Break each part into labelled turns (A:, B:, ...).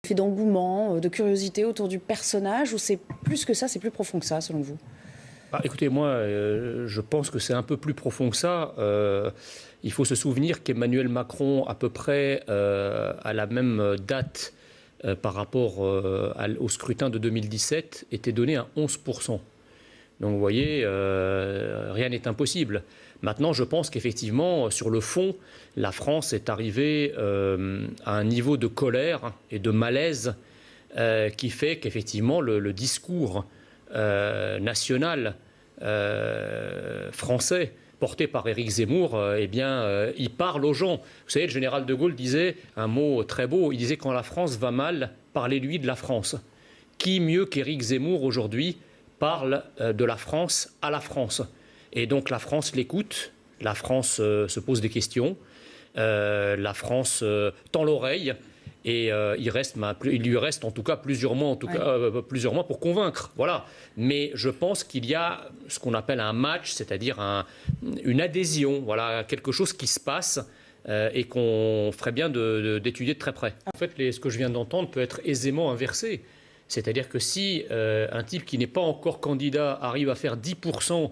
A: fait d'engouement, de curiosité autour du personnage, ou c'est plus que ça, c'est plus profond que ça, selon vous?
B: Écoutez, moi, je pense que c'est un peu plus profond que ça. Il faut se souvenir qu'Emmanuel Macron, à peu près à la même date par rapport au scrutin de 2017, était donné à 11%. Donc vous voyez, rien n'est impossible. Maintenant, je pense qu'effectivement, sur le fond, la France est arrivée à un niveau de colère et de malaise qui fait qu'effectivement, le discours national français porté par Éric Zemmour, il parle aux gens. Vous savez, le général de Gaulle disait un mot très beau, il disait « Quand la France va mal, parlez-lui de la France ». Qui mieux qu'Éric Zemmour aujourd'hui parle de la France à la France. Et donc la France l'écoute, la France se pose des questions, la France tend l'oreille, et il lui reste en tout cas plusieurs mois pour convaincre. Voilà. Mais je pense qu'il y a ce qu'on appelle un match, c'est-à-dire une adhésion, voilà, quelque chose qui se passe et qu'on ferait bien d'étudier de très près. En fait, ce que je viens d'entendre peut être aisément inversé. C'est-à-dire que si un type qui n'est pas encore candidat arrive à faire 10%,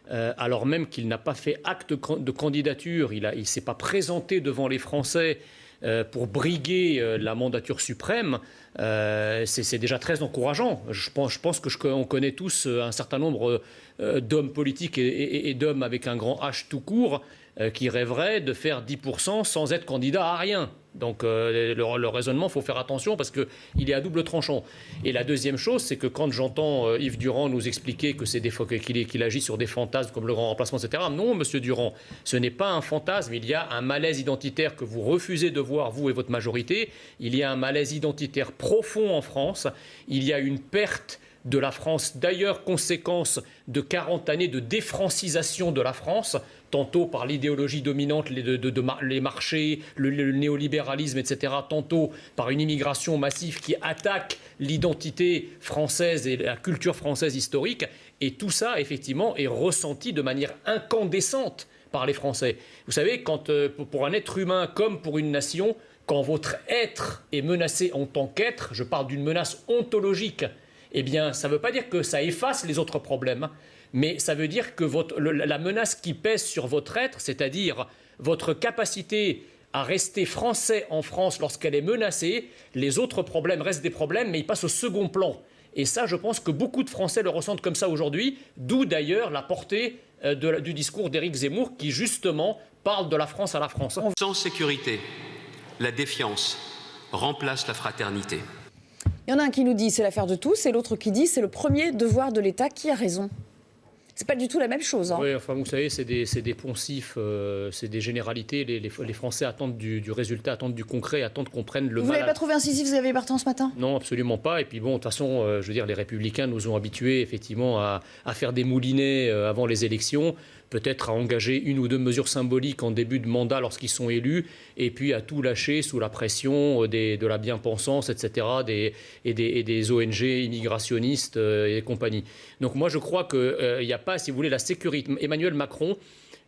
B: alors même qu'il n'a pas fait acte de candidature, il ne s'est pas présenté devant les Français pour briguer la mandature suprême, c'est déjà très encourageant. Je pense qu'on connaît tous un certain nombre d'hommes politiques et d'hommes avec un grand H tout court qui rêveraient de faire 10% sans être candidat à rien. Donc le raisonnement, il faut faire attention parce qu'il est à double tranchant. Et la deuxième chose, c'est que quand j'entends Yves Durand nous expliquer que qu'il agit sur des fantasmes comme le grand remplacement, etc. Non, monsieur Durand, ce n'est pas un fantasme. Il y a un malaise identitaire que vous refusez de voir, vous et votre majorité. Il y a un malaise identitaire profond en France. Il y a une perte de la France, d'ailleurs conséquence de 40 années de défrancisation de la France, tantôt par l'idéologie dominante, les marchés, le néolibéralisme, etc., tantôt par une immigration massive qui attaque l'identité française et la culture française historique. Et tout ça, effectivement, est ressenti de manière incandescente par les Français. Vous savez, quand pour un être humain comme pour une nation, quand votre être est menacé en tant qu'être, je parle d'une menace ontologique, eh bien, ça ne veut pas dire que ça efface les autres problèmes, mais ça veut dire que la menace qui pèse sur votre être, c'est-à-dire votre capacité à rester français en France lorsqu'elle est menacée, les autres problèmes restent des problèmes, mais ils passent au second plan. Et ça, je pense que beaucoup de Français le ressentent comme ça aujourd'hui, d'où d'ailleurs la portée du discours d'Éric Zemmour qui, justement, parle de la France à la France.
C: Sans sécurité, la défiance remplace la fraternité.
A: Il y en a un qui nous dit c'est l'affaire de tous et l'autre qui dit c'est le premier devoir de l'État. Qui a raison? C'est pas du tout la même chose. Hein.
B: Oui, enfin, vous savez, c'est des poncifs, c'est des généralités. Les Français attendent du résultat, attendent du concret, attendent qu'on prenne le mal.
A: Vous n'avez pas trouvé incisif, vous avez Bertrand ce matin?
B: Non, absolument pas. Et puis bon, de toute façon, je veux dire, les Républicains nous ont habitués effectivement à faire des moulinets avant les élections, peut-être à engager une ou deux mesures symboliques en début de mandat lorsqu'ils sont élus, et puis à tout lâcher sous la pression de la bien-pensance, etc., et des ONG immigrationnistes et compagnie. Donc moi, je crois qu'il n'y a pas, si vous voulez, la sécurité. Emmanuel Macron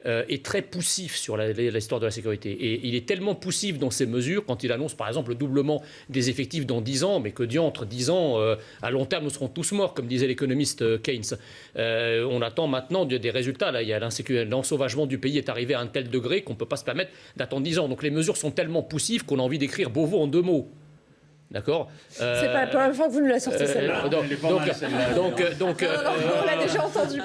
B: est très poussif sur l'histoire de la sécurité. Et il est tellement poussif dans ses mesures, quand il annonce par exemple le doublement des effectifs dans 10 ans, mais que diantre, 10 ans, à long terme, nous serons tous morts, comme disait l'économiste Keynes. On attend maintenant des résultats. Là, il y a l'ensauvagement du pays est arrivé à un tel degré qu'on ne peut pas se permettre d'attendre 10 ans. Donc les mesures sont tellement poussives qu'on a envie d'écrire Beauvau en 2 mots. D'accord.
A: C'est pas la première fois que vous nous la sortez celle-là.
B: Donc,
A: on l'a déjà entendu.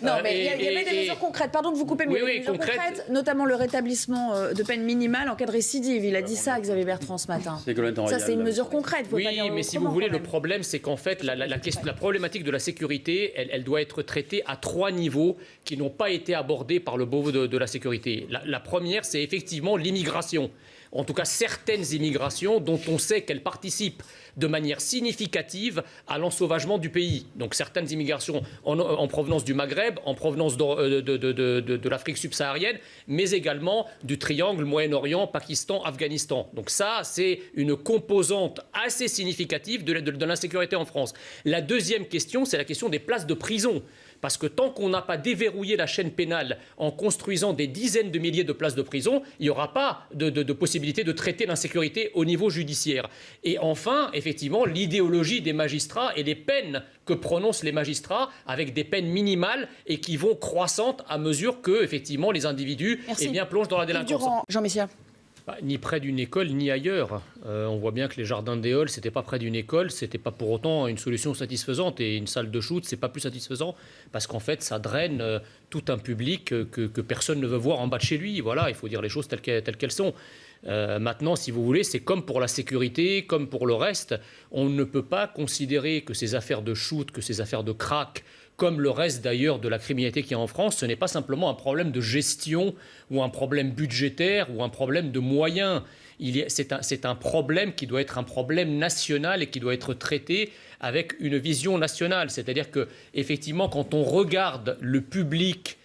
A: Non, mais il y avait des mesures concrètes. Pardon de vous couper, mais il y avait des mesures concrètes, notamment le rétablissement de peine minimale en cas de récidive. Il a dit ça, Xavier Bertrand, ce matin. Ça, c'est une mesure concrète.
B: Oui, mais si vous voulez, le problème, c'est qu'en fait, la problématique de la sécurité, elle doit être traitée à 3 niveaux qui n'ont pas été abordés par le Beauvau de la sécurité. La première, c'est effectivement l'immigration. En tout cas certaines immigrations dont on sait qu'elles participent de manière significative à l'ensauvagement du pays. Donc certaines immigrations en provenance du Maghreb, en provenance de l'Afrique subsaharienne, mais également du triangle Moyen-Orient, Pakistan, Afghanistan. Donc ça, c'est une composante assez significative de l'insécurité en France. La deuxième question, c'est la question des places de prison. Parce que tant qu'on n'a pas déverrouillé la chaîne pénale en construisant des dizaines de milliers de places de prison, il n'y aura pas de possibilité de traiter l'insécurité au niveau judiciaire. Et enfin, effectivement, l'idéologie des magistrats et les peines que prononcent les magistrats avec des peines minimales et qui vont croissantes à mesure que, effectivement, les individus plongent dans la délinquance.
A: Jean Messia.
B: Ni près d'une école, ni ailleurs. On voit bien que les jardins des Halles, c'était pas près d'une école, c'était pas pour autant une solution satisfaisante. Et une salle de shoot, c'est pas plus satisfaisant parce qu'en fait, ça draine tout un public que personne ne veut voir en bas de chez lui. Voilà, il faut dire les choses telles qu'elles sont. Maintenant, si vous voulez, c'est comme pour la sécurité, comme pour le reste. On ne peut pas considérer que ces affaires de shoot, que ces affaires de crack, comme le reste d'ailleurs de la criminalité qu'il y a en France, ce n'est pas simplement un problème de gestion ou un problème budgétaire ou un problème de moyens. C'est un problème qui doit être un problème national et qui doit être traité avec une vision nationale. C'est-à-dire qu'effectivement, quand on regarde le public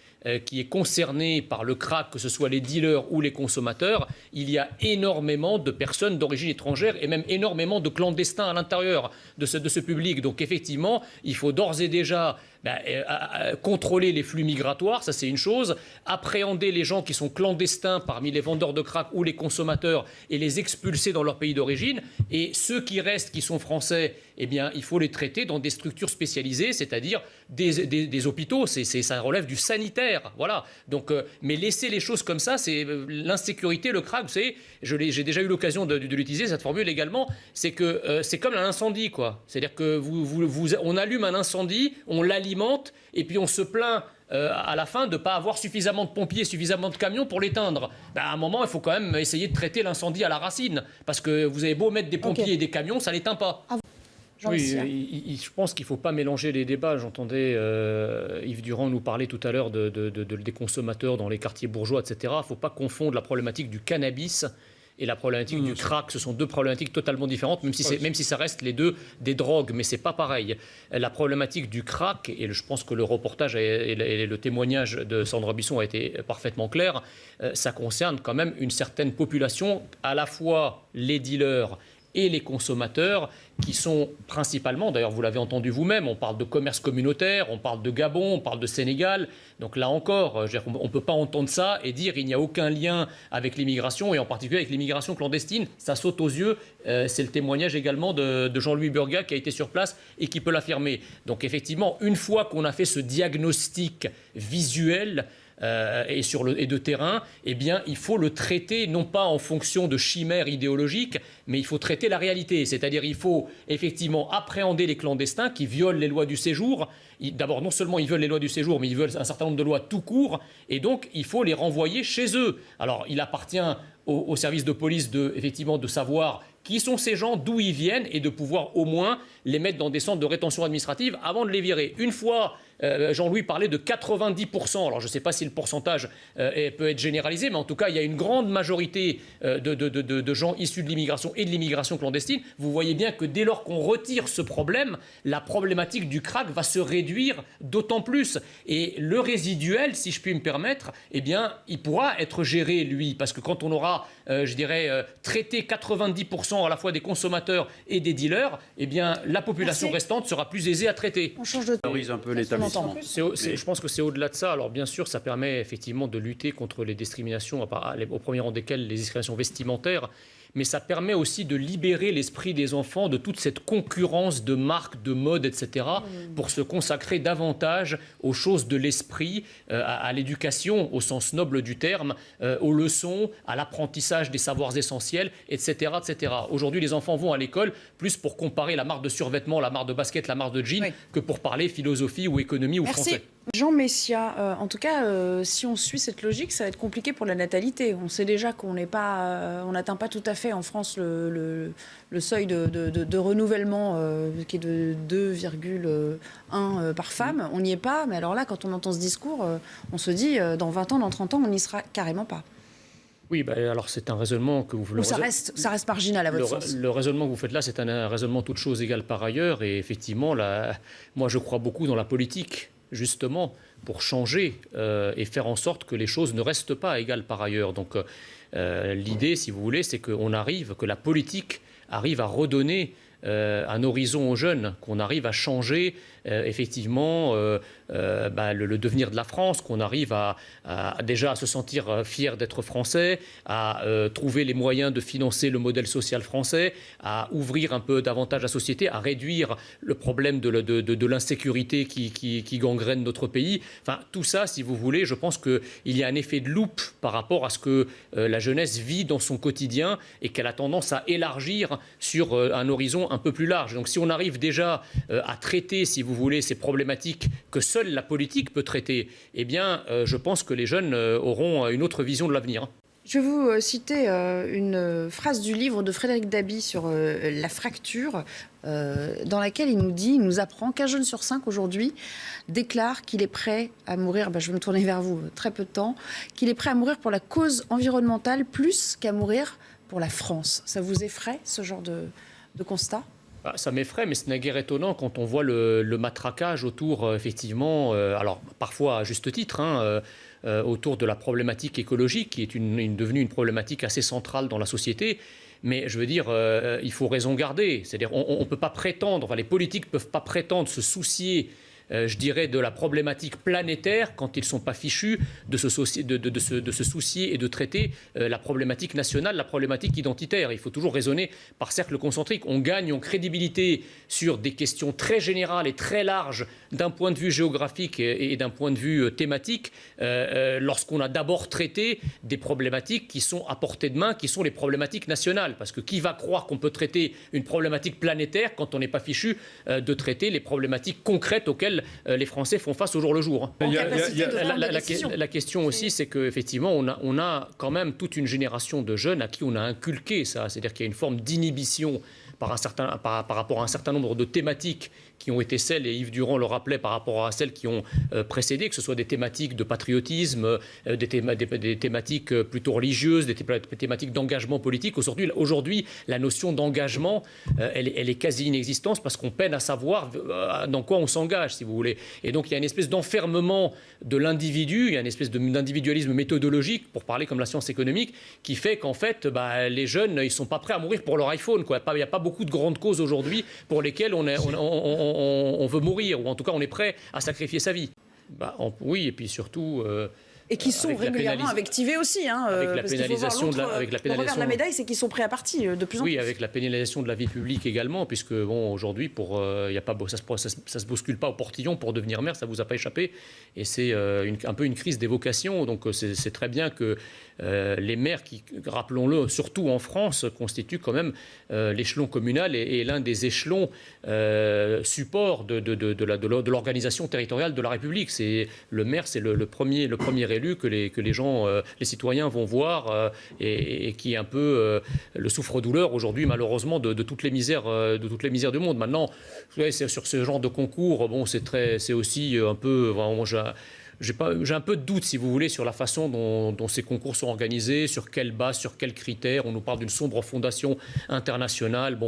B: qui est concerné par le crack, que ce soit les dealers ou les consommateurs, il y a énormément de personnes d'origine étrangère et même énormément de clandestins à l'intérieur de ce public. Donc effectivement, il faut d'ores et déjà contrôler les flux migratoires, ça c'est une chose, appréhender les gens qui sont clandestins parmi les vendeurs de crack ou les consommateurs et les expulser dans leur pays d'origine, et ceux qui restent, qui sont français, eh bien, il faut les traiter dans des structures spécialisées, c'est-à-dire des hôpitaux, ça relève du sanitaire, voilà. Donc, mais laisser les choses comme ça, c'est l'insécurité, le crack, vous savez, j'ai déjà eu l'occasion de l'utiliser, cette formule également, c'est que c'est comme un incendie, quoi. C'est-à-dire que on allume un incendie, on l'alimente, et puis on se plaint à la fin de ne pas avoir suffisamment de pompiers, suffisamment de camions pour l'éteindre. À un moment, il faut quand même essayer de traiter l'incendie à la racine, parce que vous avez beau mettre des pompiers et des camions, ça ne l'éteint pas. Oui, je pense qu'il ne faut pas mélanger les débats. J'entendais Yves Durand nous parler tout à l'heure des consommateurs dans les quartiers bourgeois, etc. Il ne faut pas confondre la problématique du cannabis et la problématique du crack. Ce sont deux problématiques totalement différentes, même si ça reste les deux des drogues, mais ce n'est pas pareil. La problématique du crack, et je pense que le reportage et le témoignage de Sandra Buisson a été parfaitement clair, ça concerne quand même une certaine population, à la fois les dealers et les consommateurs, qui sont principalement, d'ailleurs vous l'avez entendu vous-même, on parle de commerce communautaire, on parle de Gabon, on parle de Sénégal. Donc là encore, on ne peut pas entendre ça et dire qu'il n'y a aucun lien avec l'immigration, et en particulier avec l'immigration clandestine. Ça saute aux yeux. C'est le témoigngne également de Jean-Louis Burga qui a été sur place et qui peut l'affirmer. Donc effectivement, une fois qu'on a fait ce diagnostic visuel, et de terrain, eh bien, il faut le traiter non pas en fonction de chimères idéologiques, mais il faut traiter la réalité. C'est-à-dire il faut effectivement appréhender les clandestins qui violent les lois du séjour. D'abord, non seulement ils veulent les lois du séjour, mais ils veulent un certain nombre de lois tout court, et donc il faut les renvoyer chez eux. Alors, il appartient au service de police effectivement de savoir qui sont ces gens, d'où ils viennent, et de pouvoir au moins les mettre dans des centres de rétention administrative avant de les virer. Une fois, Jean-Louis parlait de 90%. Alors je ne sais pas si le pourcentage peut être généralisé, mais en tout cas, il y a une grande majorité de gens issus de l'immigration et de l'immigration clandestine. Vous voyez bien que dès lors qu'on retire ce problème, la problématique du crack va se réduire d'autant plus. Et le résiduel, si je puis me permettre, eh bien, il pourra être géré, lui, parce que quand on aura, traité 90% à la fois des consommateurs et des dealers, eh bien, la population restante sera plus aisée à traiter.
A: On change de
D: un peu l'établissement.
B: Je pense que c'est au-delà de ça. Alors bien sûr, ça permet effectivement de lutter contre les discriminations, au premier rang desquelles les discriminations vestimentaires, mais ça permet aussi de libérer l'esprit des enfants de toute cette concurrence de marques, de mode, etc., pour se consacrer davantage aux choses de l'esprit, à l'éducation au sens noble du terme, aux leçons, à l'apprentissage des savoirs essentiels, etc., etc. Aujourd'hui, les enfants vont à l'école plus pour comparer la marque de survêtement, la marque de basket, la marque de jean, que pour parler philosophie ou économie ou français.
A: Jean Messia, en tout cas, si on suit cette logique, ça va être compliqué pour la natalité. On sait déjà qu'on on n'atteint pas tout à fait en France le seuil de renouvellement qui est de 2,1 par femme. On n'y est pas, mais alors là, quand on entend ce discours, on se dit, dans 20 ans, dans 30 ans, on n'y sera carrément pas.
B: Oui, alors c'est un raisonnement que vous...
A: Ça reste marginal à votre sens.
B: Le raisonnement que vous faites là, c'est un raisonnement toute chose égale par ailleurs. Et effectivement, moi je crois beaucoup dans la politique, justement, pour changer et faire en sorte que les choses ne restent pas égales par ailleurs. Donc l'idée, si vous voulez, c'est qu'on arrive, que la politique arrive à redonner un horizon aux jeunes, qu'on arrive à changer effectivement le devenir de la France, qu'on arrive déjà à se sentir fier d'être français, à trouver les moyens de financer le modèle social français, à ouvrir un peu davantage la société, à réduire le problème de l'insécurité qui gangrène notre pays. Enfin, tout ça, si vous voulez, je pense qu'il y a un effet de loupe par rapport à ce que la jeunesse vit dans son quotidien et qu'elle a tendance à élargir sur un horizon un peu plus large. Donc si on arrive déjà à traiter, si vous voulez, ces problématiques que seule la politique peut traiter, eh bien, je pense que les jeunes auront une autre vision de l'avenir.
A: Je vais vous citer une phrase du livre de Frédéric Dabi sur la fracture, dans laquelle il nous apprend qu'un jeune sur 5 aujourd'hui déclare qu'il est prêt à mourir, je vais me tourner vers vous, très peu de temps, qu'il est prêt à mourir pour la cause environnementale plus qu'à mourir pour la France. Ça vous effraie, ce genre de constat ?
B: Ça m'effraie, mais ce n'est guère étonnant quand on voit le matraquage autour, effectivement, alors parfois à juste titre, autour de la problématique écologique, qui est devenue une problématique assez centrale dans la société. Mais je veux dire, il faut raison garder. C'est-à-dire, on ne peut pas prétendre, les politiques ne peuvent pas prétendre se soucier, je dirais, de la problématique planétaire quand ils ne sont pas fichus de se soucier et de traiter la problématique nationale, la problématique identitaire. Il faut toujours raisonner par cercle concentrique. On gagne en crédibilité sur des questions très générales et très larges d'un point de vue géographique et d'un point de vue thématique lorsqu'on a d'abord traité des problématiques qui sont à portée de main, qui sont les problématiques nationales. Parce que qui va croire qu'on peut traiter une problématique planétaire quand on n'est pas fichu de traiter les problématiques concrètes auxquelles les Français font face au jour le jour. La question aussi, c'est qu'effectivement, on a quand même toute une génération de jeunes à qui on a inculqué ça. C'est-à-dire qu'il y a une forme d'inhibition par rapport à un certain nombre de thématiques qui ont été celles, et Yves Durand le rappelait, par rapport à celles qui ont précédé, que ce soit des thématiques de patriotisme, des thématiques plutôt religieuses, des thématiques d'engagement politique. Aujourd'hui, la notion d'engagement, elle est quasi inexistante parce qu'on peine à savoir dans quoi on s'engage, si vous voulez. Et donc, il y a une espèce d'enfermement de l'individu, il y a une espèce d'individualisme méthodologique, pour parler comme la science économique, qui fait qu'en fait, les jeunes, ils ne sont pas prêts à mourir pour leur iPhone, quoi. Il n'y a pas beaucoup de grandes causes aujourd'hui pour lesquelles on veut mourir, ou en tout cas on est prêt à sacrifier sa vie. Oui, et puis surtout...
A: et qui sont régulièrement invectivés aussi.
B: Avec la pénalisation de la...
A: Le revers de la médaille, c'est qu'ils sont prêts à partir de plus en plus.
B: Oui, avec la pénalisation de la vie publique également, puisque aujourd'hui, ça se bouscule pas au portillon pour devenir maire, ça vous a pas échappé. Et c'est un peu une crise des vocations. Donc c'est très bien que les maires, qui, rappelons-le, surtout en France, constituent quand même l'échelon communal et l'un des échelons support de l'organisation territoriale de la République. Le maire, c'est le premier élu que les gens, les citoyens vont voir et qui est un peu le souffre-douleur aujourd'hui, malheureusement, de toutes les misères du monde. Maintenant, sur ce genre de concours, c'est aussi un peu... J'ai un peu de doute, si vous voulez, sur la façon dont ces concours sont organisés, sur quelle base, sur quels critères. On nous parle d'une sombre fondation internationale.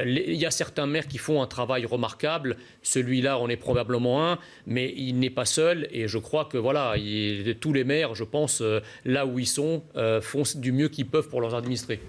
B: Il y a certains maires qui font un travail remarquable. Celui-là en est probablement un, mais il n'est pas seul. Et je crois que tous les maires, je pense, là où ils sont, font du mieux qu'ils peuvent pour leurs administrés.